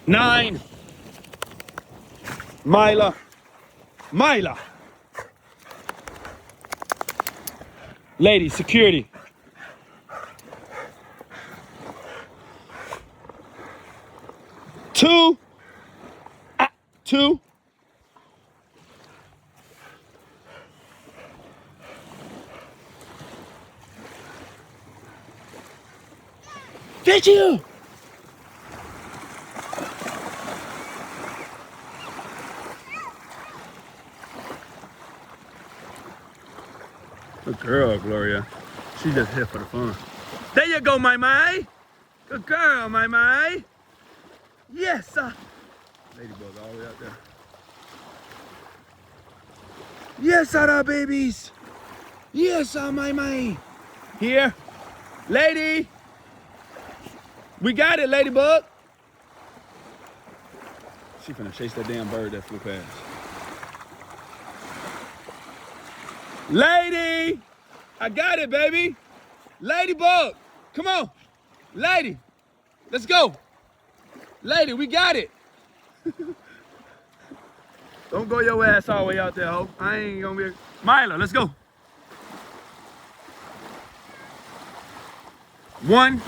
9. Mila. Mila. Lady, security. 2. 2. Did you? Good girl, Gloria. She's just here for the fun. There you go, my. Good girl, my. Yes, sir. Ladybug all the way out there. Yes, sir, babies. Yes, sir, my. Here. Lady. We got it, Ladybug. She finna chase that damn bird that flew past. Lady. I got it, baby. Ladybug. Come on. Lady. Let's go. Lady, we got it. Don't go your ass all the way out there, ho. I ain't gonna be. Mila, let's go. 1.